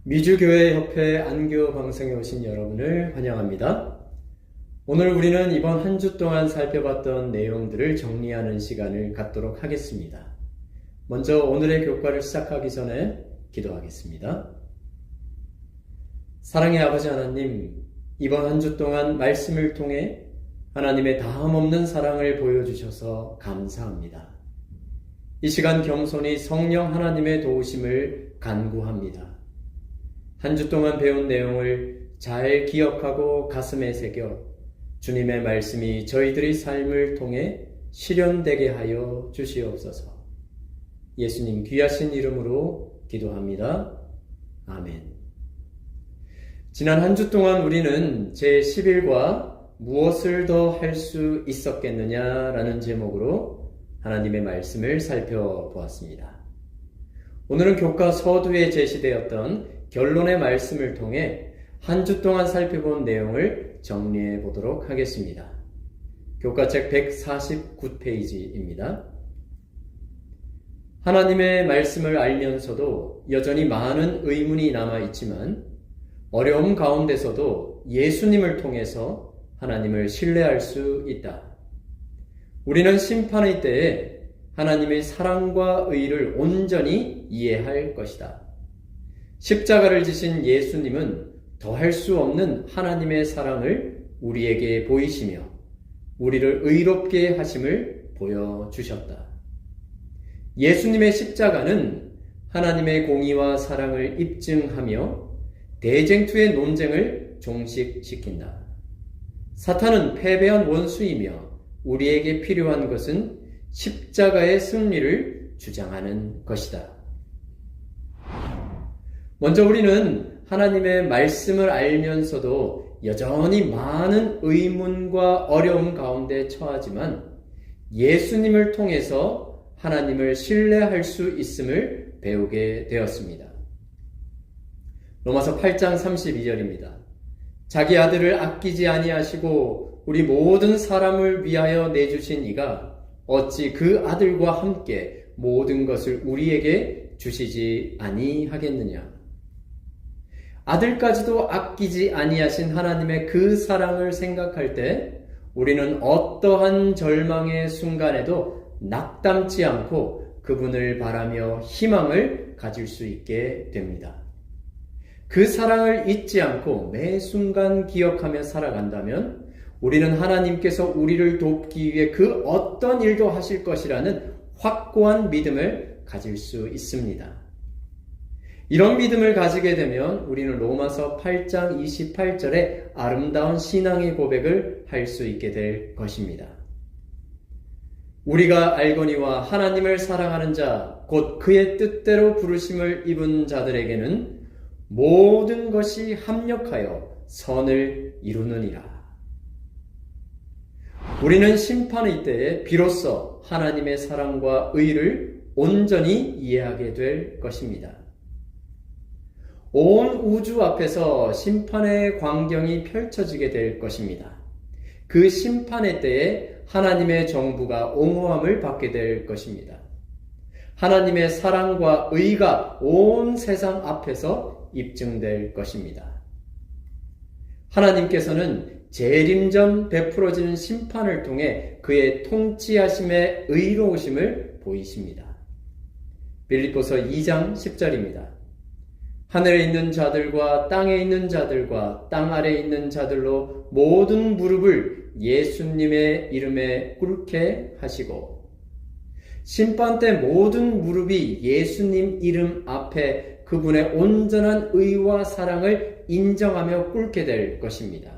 미주교회협회 안교 방송에 오신 여러분을 환영합니다. 오늘 우리는 이번 한 주 동안 살펴봤던 내용들을 정리하는 시간을 갖도록 하겠습니다. 먼저 오늘의 교과를 시작하기 전에 기도하겠습니다. 사랑의 아버지 하나님, 이번 한 주 동안 말씀을 통해 하나님의 다함없는 사랑을 보여주셔서 감사합니다. 이 시간 겸손히 성령 하나님의 도우심을 간구합니다. 한 주 동안 배운 내용을 잘 기억하고 가슴에 새겨 주님의 말씀이 저희들의 삶을 통해 실현되게 하여 주시옵소서. 예수님 귀하신 이름으로 기도합니다. 아멘. 지난 한 주 동안 우리는 제11과 무엇을 더 할 수 있었겠느냐라는 제목으로 하나님의 말씀을 살펴보았습니다. 오늘은 교과 서두에 제시되었던 결론의 말씀을 통해 한 주 동안 살펴본 내용을 정리해 보도록 하겠습니다. 교과책 149페이지입니다. 하나님의 말씀을 알면서도 여전히 많은 의문이 남아있지만 어려움 가운데서도 예수님을 통해서 하나님을 신뢰할 수 있다. 우리는 심판의 때에 하나님의 사랑과 의를 온전히 이해할 것이다. 십자가를 지신 예수님은 더할 수 없는 하나님의 사랑을 우리에게 보이시며 우리를 의롭게 하심을 보여주셨다. 예수님의 십자가는 하나님의 공의와 사랑을 입증하며 대쟁투의 논쟁을 종식시킨다. 사탄은 패배한 원수이며 우리에게 필요한 것은 십자가의 승리를 주장하는 것이다. 먼저 우리는 하나님의 말씀을 알면서도 여전히 많은 의문과 어려움 가운데 처하지만 예수님을 통해서 하나님을 신뢰할 수 있음을 배우게 되었습니다. 로마서 8장 32절입니다. 자기 아들을 아끼지 아니하시고 우리 모든 사람을 위하여 내주신 이가 어찌 그 아들과 함께 모든 것을 우리에게 주시지 아니하겠느냐. 아들까지도 아끼지 아니하신 하나님의 그 사랑을 생각할 때 우리는 어떠한 절망의 순간에도 낙담치 않고 그분을 바라며 희망을 가질 수 있게 됩니다. 그 사랑을 잊지 않고 매 순간 기억하며 살아간다면 우리는 하나님께서 우리를 돕기 위해 그 어떤 일도 하실 것이라는 확고한 믿음을 가질 수 있습니다. 이런 믿음을 가지게 되면 우리는 로마서 8장 28절의 아름다운 신앙의 고백을 할 수 있게 될 것입니다. 우리가 알거니와 하나님을 사랑하는 자, 곧 그의 뜻대로 부르심을 입은 자들에게는 모든 것이 합력하여 선을 이루느니라. 우리는 심판의 때에 비로소 하나님의 사랑과 의를 온전히 이해하게 될 것입니다. 온 우주 앞에서 심판의 광경이 펼쳐지게 될 것입니다. 그 심판의 때에 하나님의 정부가 옹호함을 받게 될 것입니다. 하나님의 사랑과 의가 온 세상 앞에서 입증될 것입니다. 하나님께서는 재림전 베풀어지는 심판을 통해 그의 통치하심의 의로우심을 보이십니다. 빌립보서 2장 10절입니다. 하늘에 있는 자들과 땅에 있는 자들과 땅 아래에 있는 자들로 모든 무릎을 예수님의 이름에 꿇게 하시고 심판 때 모든 무릎이 예수님 이름 앞에 그분의 온전한 의와 사랑을 인정하며 꿇게 될 것입니다.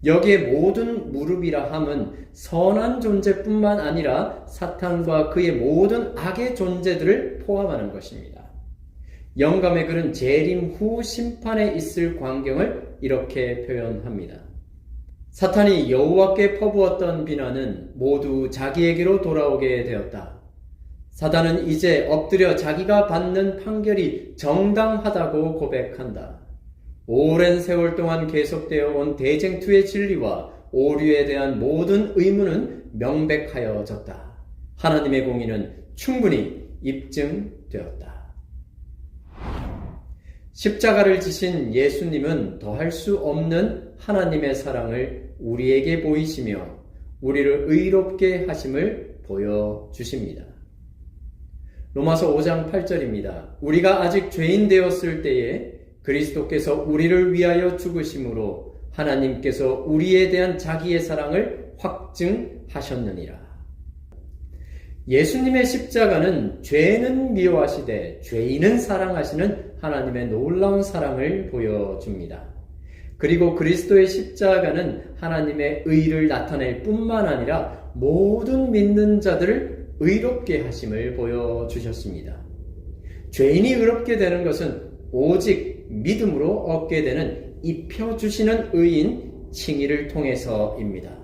여기에 모든 무릎이라 함은 선한 존재뿐만 아니라 사탄과 그의 모든 악의 존재들을 포함하는 것입니다. 영감의 글은 재림 후 심판에 있을 광경을 이렇게 표현합니다. 사탄이 여호와께 퍼부었던 비난은 모두 자기에게로 돌아오게 되었다. 사단은 이제 엎드려 자기가 받는 판결이 정당하다고 고백한다. 오랜 세월 동안 계속되어 온 대쟁투의 진리와 오류에 대한 모든 의문은 명백하여졌다. 하나님의 공의는 충분히 입증되었다. 십자가를 지신 예수님은 더할 수 없는 하나님의 사랑을 우리에게 보이시며 우리를 의롭게 하심을 보여주십니다. 로마서 5장 8절입니다. 우리가 아직 죄인 되었을 때에 그리스도께서 우리를 위하여 죽으심으로 하나님께서 우리에 대한 자기의 사랑을 확증하셨느니라. 예수님의 십자가는 죄는 미워하시되 죄인은 사랑하시는 하나님의 놀라운 사랑을 보여줍니다. 그리고 그리스도의 십자가는 하나님의 의를 나타낼 뿐만 아니라 모든 믿는 자들을 의롭게 하심을 보여주셨습니다. 죄인이 의롭게 되는 것은 오직 믿음으로 얻게 되는 입혀주시는 의인 칭의를 통해서입니다.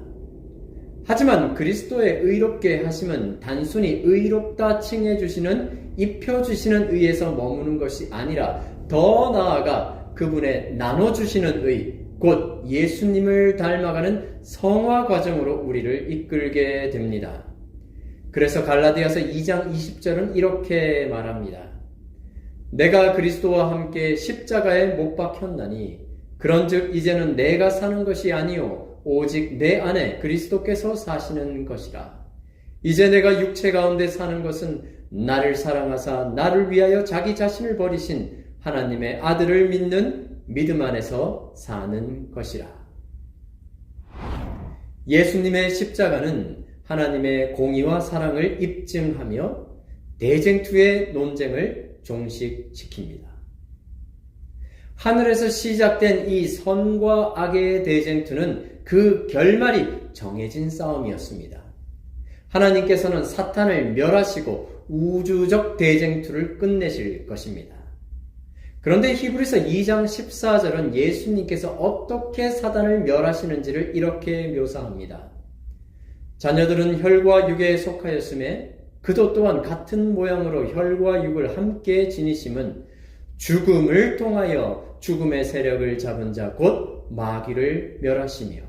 하지만 그리스도의 의롭게 하심은 단순히 의롭다 칭해주시는 입혀주시는 의에서 머무는 것이 아니라 더 나아가 그분의 나눠주시는 의, 곧 예수님을 닮아가는 성화 과정으로 우리를 이끌게 됩니다. 그래서 갈라디아서 2장 20절은 이렇게 말합니다. 내가 그리스도와 함께 십자가에 못 박혔나니 그런즉 이제는 내가 사는 것이 아니요 오직 내 안에 그리스도께서 사시는 것이라. 이제 내가 육체 가운데 사는 것은 나를 사랑하사 나를 위하여 자기 자신을 버리신 하나님의 아들을 믿는 믿음 안에서 사는 것이라. 예수님의 십자가는 하나님의 공의와 사랑을 입증하며 대쟁투의 논쟁을 종식시킵니다. 하늘에서 시작된 이 선과 악의 대쟁투는 그 결말이 정해진 싸움이었습니다. 하나님께서는 사탄을 멸하시고 우주적 대쟁투를 끝내실 것입니다. 그런데 히브리서 2장 14절은 예수님께서 어떻게 사단을 멸하시는지를 이렇게 묘사합니다. 자녀들은 혈과 육에 속하였음에 그도 또한 같은 모양으로 혈과 육을 함께 지니심은 죽음을 통하여 죽음의 세력을 잡은 자 곧 마귀를 멸하시며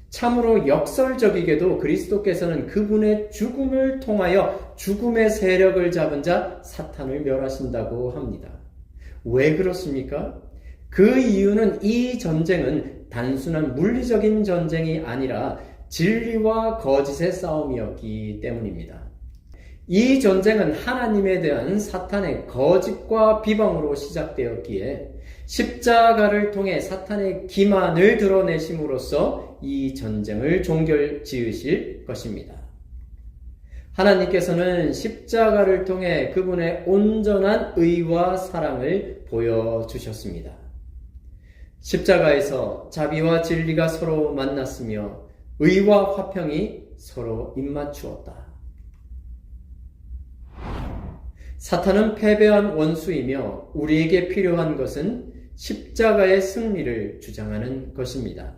참으로 역설적이게도 그리스도께서는 그분의 죽음을 통하여 죽음의 세력을 잡은 자 사탄을 멸하신다고 합니다. 왜 그렇습니까? 그 이유는 이 전쟁은 단순한 물리적인 전쟁이 아니라 진리와 거짓의 싸움이었기 때문입니다. 이 전쟁은 하나님에 대한 사탄의 거짓과 비방으로 시작되었기에 십자가를 통해 사탄의 기만을 드러내심으로써 이 전쟁을 종결지으실 것입니다. 하나님께서는 십자가를 통해 그분의 온전한 의와 사랑을 보여주셨습니다. 십자가에서 자비와 진리가 서로 만났으며 의와 화평이 서로 입맞추었다. 사탄은 패배한 원수이며 우리에게 필요한 것은 십자가의 승리를 주장하는 것입니다.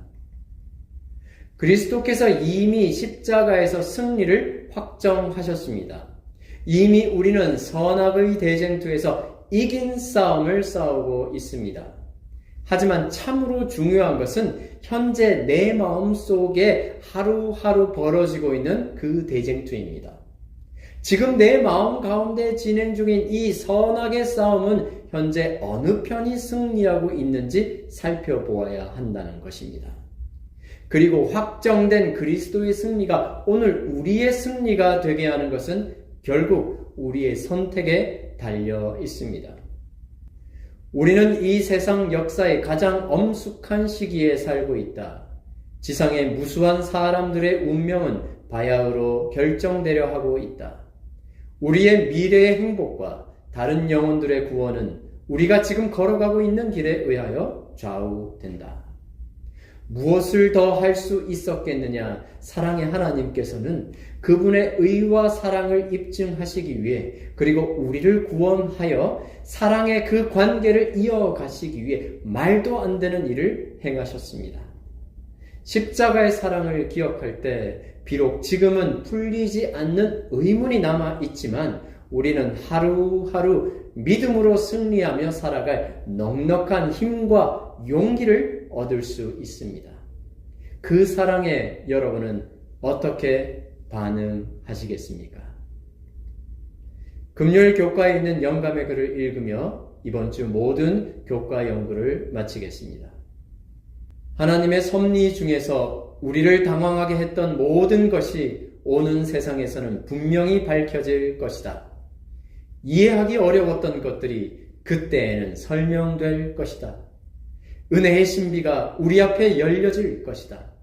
그리스도께서 이미 십자가에서 승리를 확정하셨습니다. 이미 우리는 선악의 대쟁투에서 이긴 싸움을 싸우고 있습니다. 하지만 참으로 중요한 것은 현재 내 마음 속에 하루하루 벌어지고 있는 그 대쟁투입니다. 지금 내 마음 가운데 진행 중인 이 선악의 싸움은 현재 어느 편이 승리하고 있는지 살펴보아야 한다는 것입니다. 그리고 확정된 그리스도의 승리가 오늘 우리의 승리가 되게 하는 것은 결국 우리의 선택에 달려 있습니다. 우리는 이 세상 역사의 가장 엄숙한 시기에 살고 있다. 지상의 무수한 사람들의 운명은 바야흐로 결정되려 하고 있다. 우리의 미래의 행복과 다른 영혼들의 구원은 우리가 지금 걸어가고 있는 길에 의하여 좌우된다. 무엇을 더 할 수 있었겠느냐? 사랑의 하나님께서는 그분의 의와 사랑을 입증하시기 위해 그리고 우리를 구원하여 사랑의 그 관계를 이어가시기 위해 말도 안 되는 일을 행하셨습니다. 십자가의 사랑을 기억할 때 비록 지금은 풀리지 않는 의문이 남아 있지만 우리는 하루하루 믿음으로 승리하며 살아갈 넉넉한 힘과 용기를 얻을 수 있습니다. 그 사랑에 여러분은 어떻게 반응하시겠습니까? 금요일 교과에 있는 영감의 글을 읽으며 이번 주 모든 교과 연구를 마치겠습니다. 하나님의 섭리 중에서 우리를 당황하게 했던 모든 것이 오는 세상에서는 분명히 밝혀질 것이다. 이해하기 어려웠던 것들이 그때에는 설명될 것이다. 은혜의 신비가 우리 앞에 열려질 것이다.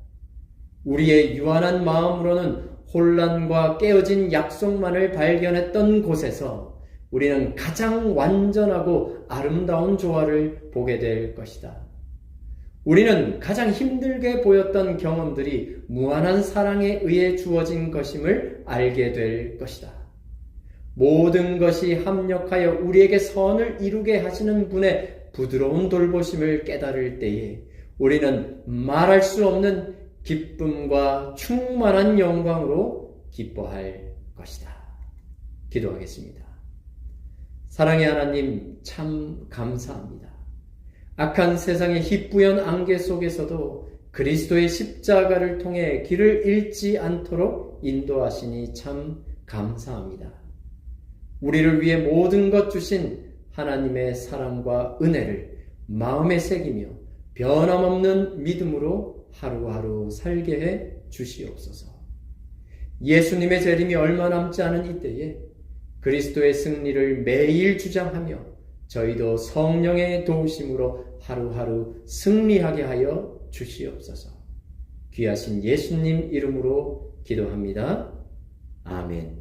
우리의 유한한 마음으로는 혼란과 깨어진 약속만을 발견했던 곳에서 우리는 가장 완전하고 아름다운 조화를 보게 될 것이다. 우리는 가장 힘들게 보였던 경험들이 무한한 사랑에 의해 주어진 것임을 알게 될 것이다. 모든 것이 합력하여 우리에게 선을 이루게 하시는 분의 부드러운 돌보심을 깨달을 때에 우리는 말할 수 없는 기쁨과 충만한 영광으로 기뻐할 것이다. 기도하겠습니다. 사랑의 하나님, 참 감사합니다. 악한 세상의 희뿌연 안개 속에서도 그리스도의 십자가를 통해 길을 잃지 않도록 인도하시니 참 감사합니다. 우리를 위해 모든 것 주신 하나님의 사랑과 은혜를 마음에 새기며 변함없는 믿음으로 하루하루 살게 해 주시옵소서. 예수님의 재림이 얼마 남지 않은 이때에 그리스도의 승리를 매일 주장하며 저희도 성령의 도우심으로 하루하루 승리하게 하여 주시옵소서. 귀하신 예수님 이름으로 기도합니다. 아멘.